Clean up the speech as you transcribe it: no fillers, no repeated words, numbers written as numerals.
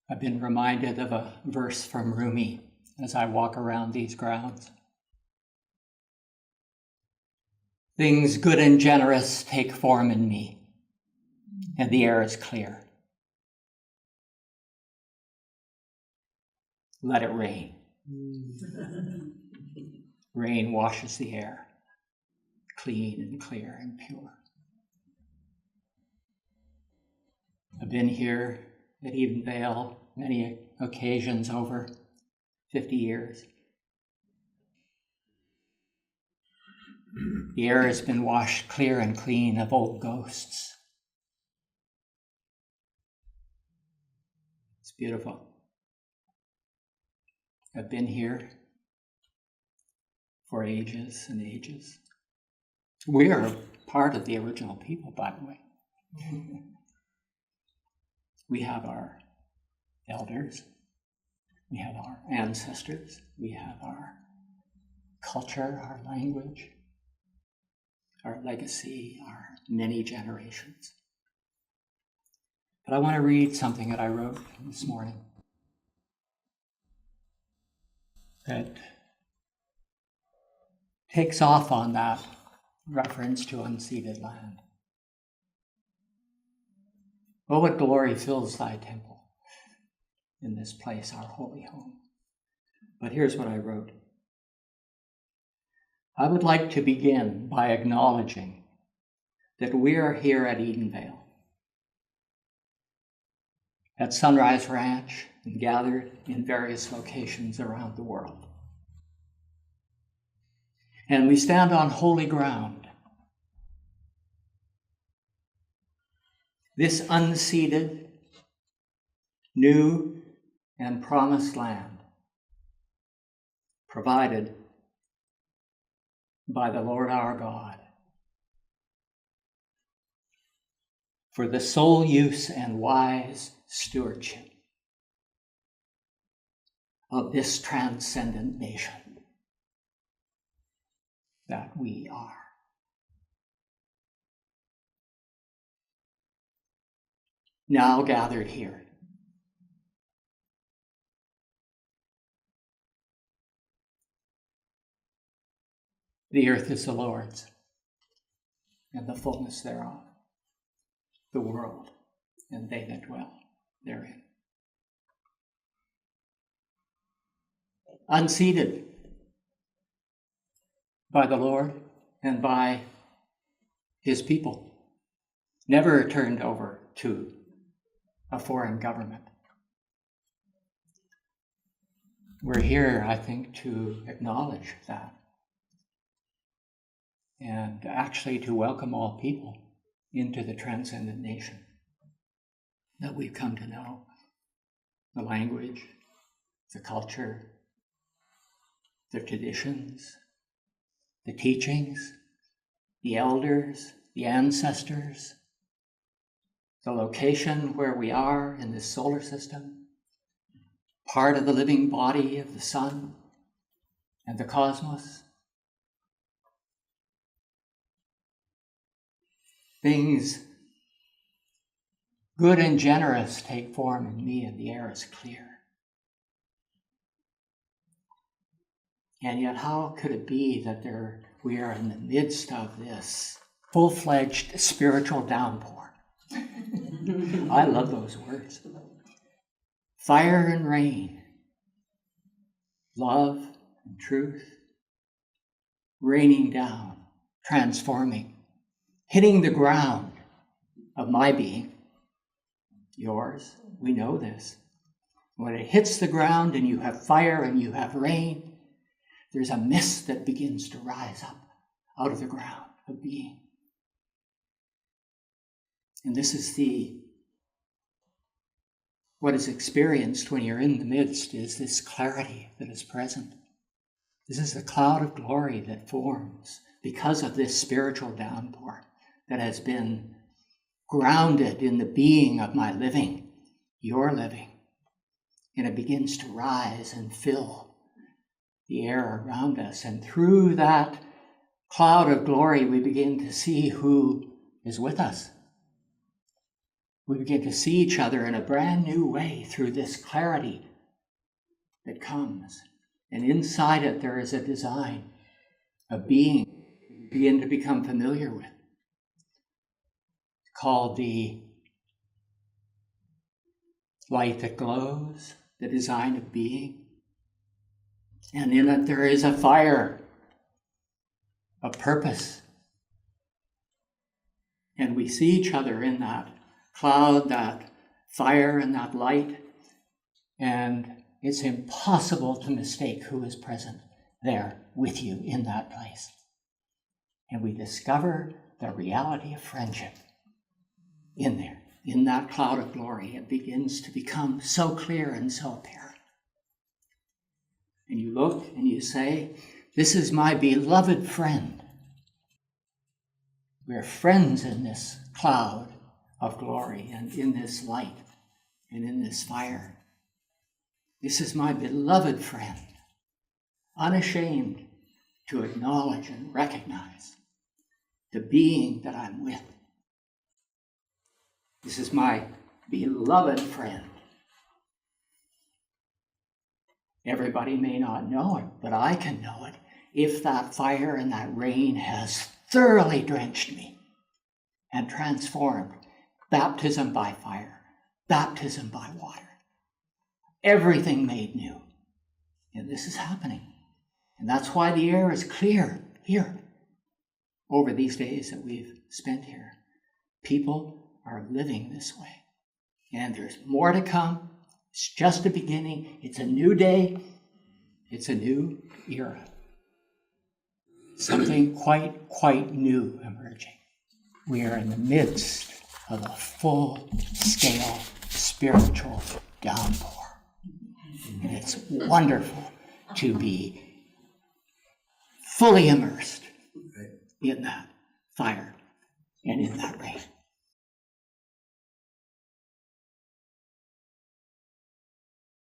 I've been reminded of a verse from Rumi as I walk around these grounds. Things good and generous take form in me, and the air is clear. Let it rain. Rain washes the air, clean and clear and pure. I've been here at Edenvale many occasions over 50 years. The air has been washed clear and clean of old ghosts. It's beautiful. I've been here for ages and ages. We are part of the original people, by the way. We have our elders, we have our ancestors, we have our culture, our language, our legacy, our many generations. But I want to read something that I wrote this morning that takes off on that reference to unceded land. Oh, what glory fills thy temple in this place, our holy home. But here's what I wrote. I would like to begin by acknowledging that we are here at Edenvale, at Sunrise Ranch, and gathered in various locations around the world. And we stand on holy ground. This unceded, new, and promised land, provided by the Lord our God, for the sole use and wise stewardship of this transcendent nation that we are. Now gathered here. The earth is the Lord's, and the fullness thereof, the world, and they that dwell therein. Unceded by the Lord and by his people, never turned over to a foreign government. We're here, I think, to acknowledge that and actually to welcome all people into the transcendent nation that we've come to know, the language, the culture, the traditions, the teachings, the elders, the ancestors, the location where we are in this solar system, part of the living body of the sun and the cosmos. Things good and generous take form in me, and the air is clear. And yet, how could it be that we are in the midst of this full-fledged spiritual downpour? I love those words. Fire and rain, love and truth, raining down, transforming, hitting the ground of my being, yours. We know this. When it hits the ground and you have fire and you have rain, there's a mist that begins to rise up out of the ground of being. And this is what is experienced when you're in the midst, is this clarity that is present. This is the cloud of glory that forms because of this spiritual downpour that has been grounded in the being of my living, your living. And it begins to rise and fill the air around us. And through that cloud of glory, we begin to see who is with us. We begin to see each other in a brand new way through this clarity that comes. And inside it, there is a design, a being we begin to become familiar with, called the light that glows, the design of being. And in it, there is a fire, a purpose. And we see each other in that cloud, that fire, and that light. And it's impossible to mistake who is present there with you in that place. And we discover the reality of friendship in there, in that cloud of glory. It begins to become so clear and so apparent. And you look and you say, this is my beloved friend. We're friends in this cloud of glory and in this light and in this fire. This is my beloved friend, unashamed to acknowledge and recognize the being that I'm with. This is my beloved friend. Everybody may not know it, but I can know it if that fire and that rain has thoroughly drenched me and transformed. Baptism by fire, baptism by water. Everything made new. And this is happening. And that's why the air is clear here over these days that we've spent here. People are living this way. And there's more to come. It's just a beginning. It's a new day. It's a new era. Something quite new emerging. We are in the midst of a full-scale spiritual downpour. And it's wonderful to be fully immersed in that fire and in that rain.